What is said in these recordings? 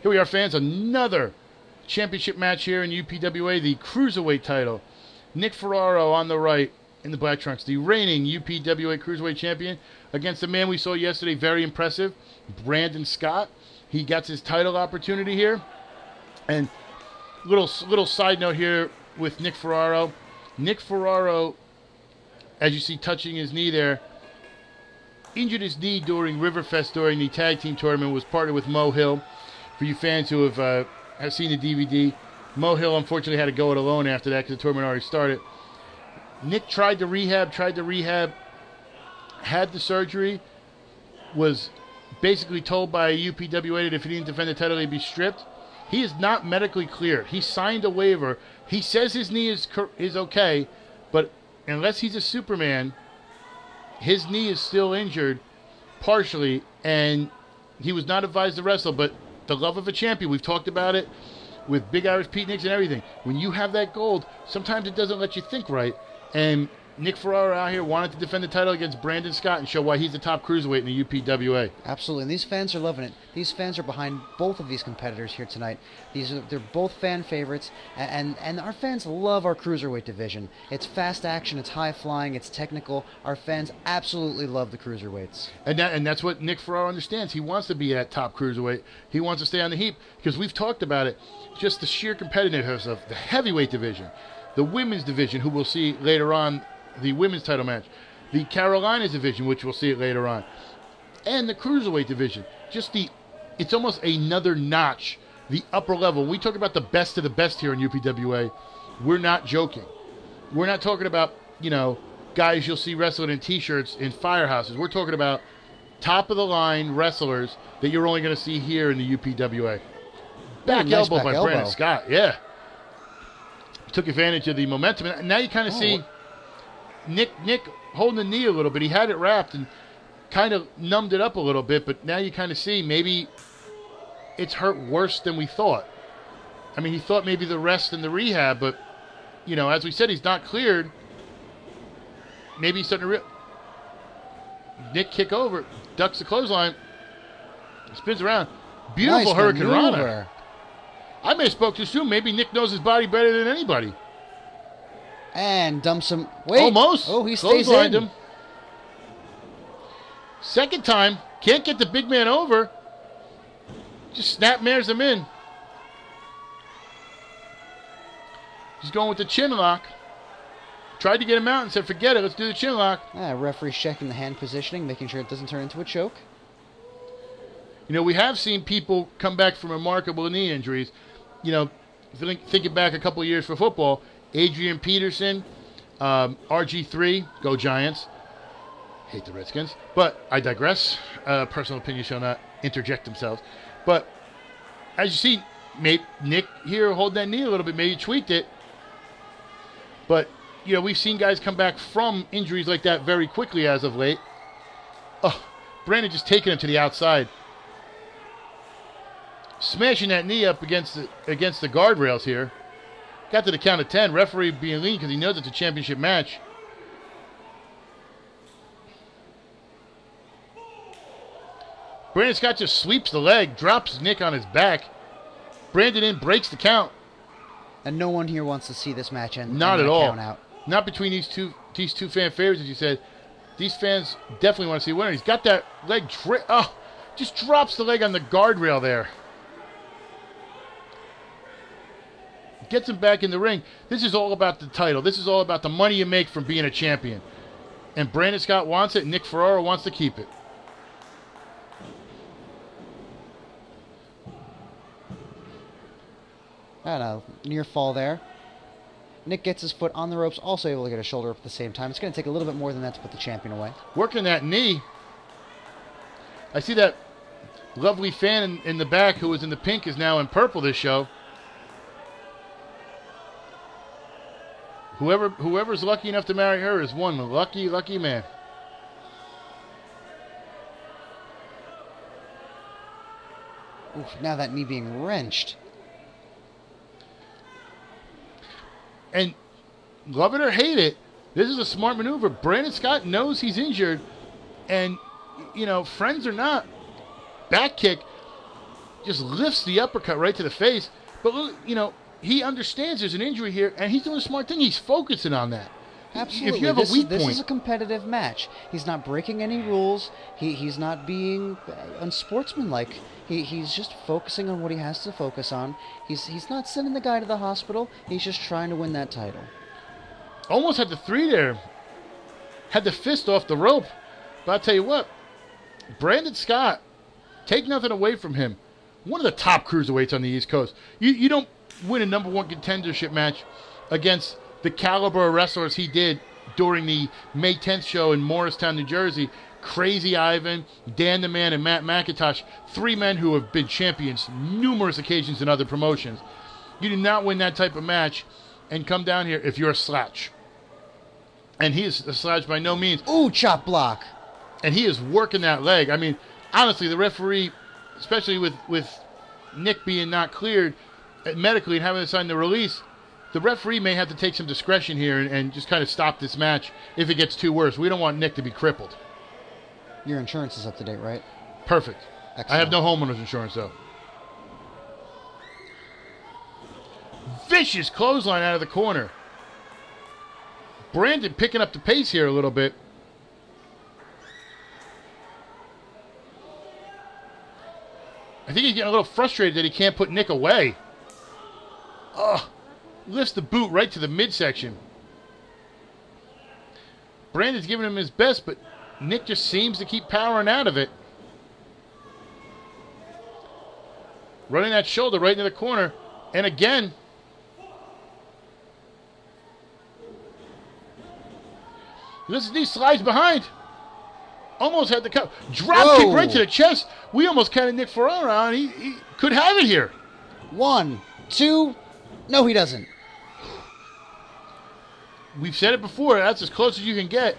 Here we are, fans. Another championship match here in UPWA, the Cruiserweight title. Nick Ferrero on the right in the black trunks, the reigning UPWA Cruiserweight champion, against the man we saw yesterday, very impressive, Brandon Scott. He gets his title opportunity here. And little side note here with Nick Ferrero. Nick Ferrero, as you see touching his knee there, injured his knee during Riverfest during the tag team tournament, was partnered with Mo Hill. For you fans who have seen the DVD, Mo Hill unfortunately had to go it alone after that because the tournament already started. Nick tried to rehab, had the surgery, was basically told by UPWA that if he didn't defend the title, he'd be stripped. He is not medically cleared. He signed a waiver. He says his knee is okay, but unless he's a Superman, his knee is still injured partially, and he was not advised to wrestle. But the love of a champion, we've talked about it with Big Irish Pete Nix and everything. When you have that gold, sometimes it doesn't let you think right. And Nick Ferrero out here wanted to defend the title against Brandon Scott and show why he's the top cruiserweight in the UPWA. Absolutely, and these fans are loving it. These fans are behind both of these competitors here tonight. They're both fan favorites, and our fans love our cruiserweight division. It's fast action, it's high flying, it's technical. Our fans absolutely love the cruiserweights. And that's what Nick Ferrero understands. He wants to be that top cruiserweight. He wants to stay on the heap because we've talked about it. Just the sheer competitiveness of the heavyweight division, the women's division, who we'll see later on, the women's title match, the Carolinas division, which we'll see it later on, and the cruiserweight division. It's almost another notch, the upper level. When we talk about the best of the best here in UPWA, we're not joking. We're not talking about, guys you'll see wrestling in t-shirts in firehouses. We're talking about top of the line wrestlers that you're only going to see here in the UPWA. Back elbow by Brandon Scott, yeah. Took advantage of the momentum, and now you kind of see Nick holding the knee a little bit. He had it wrapped and kind of numbed it up a little bit, but now you kind of see maybe it's hurt worse than we thought. I mean, he thought maybe the rest and the rehab, but, as we said, he's not cleared. Maybe he's starting to Nick kick over, ducks the clothesline, spins around. Beautiful nice Hurricane maneuver. Rana. I may have spoke too soon. Maybe Nick knows his body better than anybody. And dumps him. Wait. Almost. Oh, he stays in. Him. Second time. Can't get the big man over. Just snapmares him in. He's going with the chin lock. Tried to get him out and said, forget it. Let's do the chin lock. Referee's checking the hand positioning, making sure it doesn't turn into a choke. We have seen people come back from remarkable knee injuries. Thinking back a couple of years for football, Adrian Peterson, RG3, go Giants. Hate the Redskins, but I digress. Personal opinion shall not interject themselves. But as you see, Nick here hold that knee a little bit, maybe tweaked it. But, we've seen guys come back from injuries like that very quickly as of late. Oh, Brandon just taking him to the outside. Smashing that knee up against the guardrails here. Got to the count of 10. Referee being lean because he knows it's a championship match. Brandon Scott just sweeps the leg, drops Nick on his back. Brandon breaks the count. And no one here wants to see this match end. Not at all. Count out. Not between these two fan favorites, as you said. These fans definitely want to see a winner. He's got that leg. Just drops the leg on the guardrail there. Gets him back in the ring. This is all about the title. This is all about the money you make from being a champion. And Brandon Scott wants it, and Nick Ferrero wants to keep it. And a near fall there. Nick gets his foot on the ropes, also able to get a shoulder up at the same time. It's going to take a little bit more than that to put the champion away. Working that knee. I see that lovely fan in the back who was in the pink is now in purple this show. Whoever's lucky enough to marry her is one lucky, lucky man. Oof, now that knee being wrenched. And love it or hate it, this is a smart maneuver. Brandon Scott knows he's injured. And, friends or not, back kick. just lifts the uppercut right to the face. But, look, you know, he understands there's an injury here, and he's doing a smart thing. He's focusing on that. Absolutely. If you have a weak this point. is a competitive match. He's not breaking any rules. He's not being unsportsmanlike. He's just focusing on what he has to focus on. He's not sending the guy to the hospital. He's just trying to win that title. Almost had the 3 there. Had the fist off the rope. But I'll tell you what, Brandon Scott, take nothing away from him. One of the top cruiserweights on the East Coast. You don't win a number 1 contendership match against the caliber of wrestlers he did during the May 10th show in Morristown, New Jersey. Crazy Ivan, Dan the Man, and Matt McIntosh. 3 men who have been champions numerous occasions in other promotions. You do not win that type of match and come down here if you're a slouch. And he is a slouch by no means. Ooh, chop block. And he is working that leg. I mean, honestly, the referee, especially with Nick being not cleared medically and having to sign the release, the referee may have to take some discretion here and just kind of stop this match if it gets too worse. We don't want Nick to be crippled. Your insurance is up to date, right? Perfect. Excellent. I have no homeowner's insurance, though. Vicious clothesline out of the corner. Brandon picking up the pace here a little bit. I think he's getting a little frustrated that he can't put Nick away. Ugh. Lifts the boot right to the midsection. Brandon's giving him his best, but Nick just seems to keep powering out of it. Running that shoulder right into the corner. And again. Listen, he slides behind. Almost had the cut. Drop kick right to the chest. We almost counted Nick Ferrero out. He could have it here. 1, 2. No, he doesn't. We've said it before. That's as close as you can get.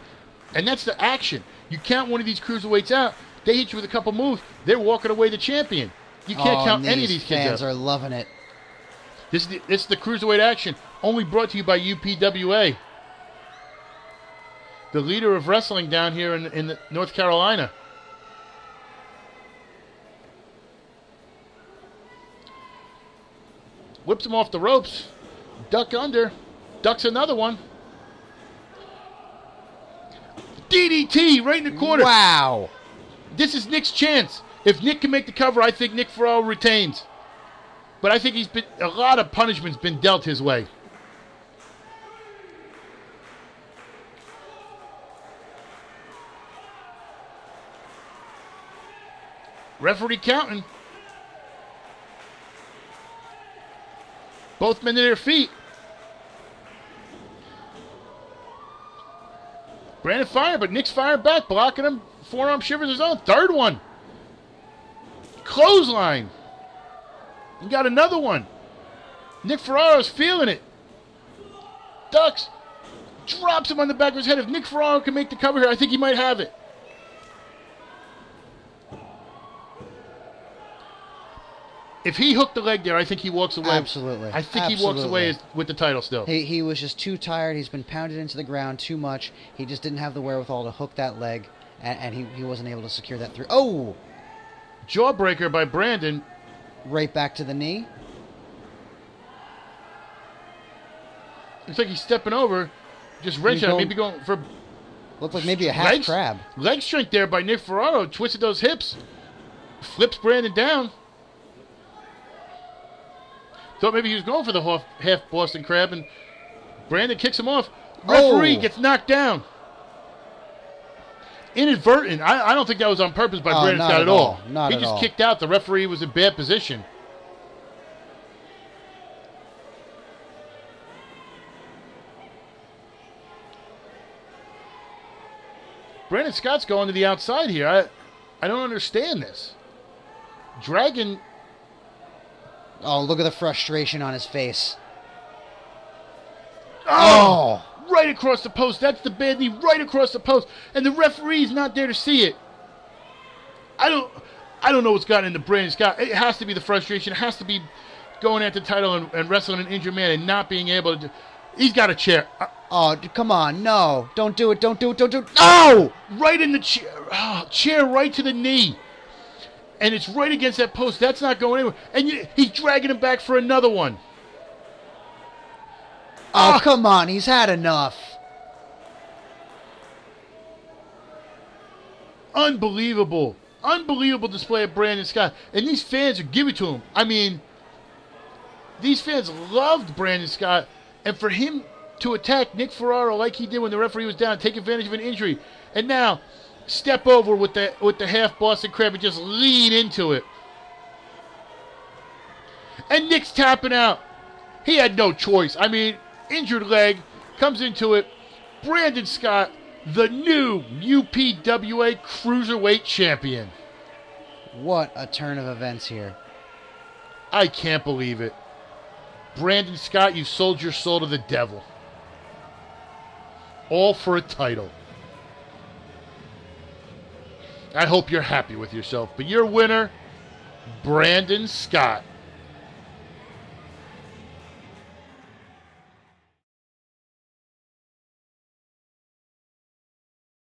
And that's the action. You count one of these cruiserweights out. They hit you with a couple moves. They're walking away the champion. You can't count any of these kids out. Fans are loving it. This is the cruiserweight action. Only brought to you by UPWA. The leader of wrestling down here in North Carolina. Whips him off the ropes. Duck under. Ducks another one. DDT right in the corner. Wow. This is Nick's chance. If Nick can make the cover, I think Nick Ferrero retains. But I think a lot of punishment's been dealt his way. Referee counting. Both men to their feet. Brandon fired, but Nick's firing back, blocking him. Forearm shivers his own. Third one. Clothesline. He got another one. Nick Ferrero's feeling it. Ducks. Drops him on the back of his head. If Nick Ferrero can make the cover here, I think he might have it. If he hooked the leg there, I think he walks away. Absolutely. I think he walks away with the title still. He was just too tired. He's been pounded into the ground too much. He just didn't have the wherewithal to hook that leg, and he wasn't able to secure that through. Oh! Jawbreaker by Brandon. Right back to the knee. Looks like he's stepping over. Just wrenching out. Maybe going for... Looked like maybe a half crab. Leg strength there by Nick Ferrero. Twisted those hips. Flips Brandon down. Thought maybe he was going for the half Boston Crab, and Brandon kicks him off. Referee gets knocked down. Inadvertent. I don't think that was on purpose by Brandon Scott at all. He just kicked out. The referee was in bad position. Brandon Scott's going to the outside here. I don't understand this. Dragon... Oh, look at the frustration on his face. Oh! Right across the post. That's the bad knee right across the post. And the referee's not there to see it. I don't know what's gotten into Brandon Scott. It has to be the frustration. It has to be going at the title and wrestling an injured man and not being able to... He's got a chair. Oh, come on. No. Don't do it. Don't do it. Don't do it. No! Right in the chair. Oh, chair right to the knee. And it's right against that post. That's not going anywhere. And he's dragging him back for another one. Oh, come on. He's had enough. Unbelievable. Unbelievable display of Brandon Scott. And these fans are giving it to him. I mean, these fans loved Brandon Scott. And for him to attack Nick Ferrero like he did when the referee was down, take advantage of an injury, and now step over with the half Boston Crab and just lean into it. And Nick's tapping out. He had no choice. I mean, injured leg, comes into it. Brandon Scott, the new UPWA Cruiserweight Champion. What a turn of events here. I can't believe it. Brandon Scott, you sold your soul to the devil. All for a title. I hope you're happy with yourself. But your winner, Brandon Scott.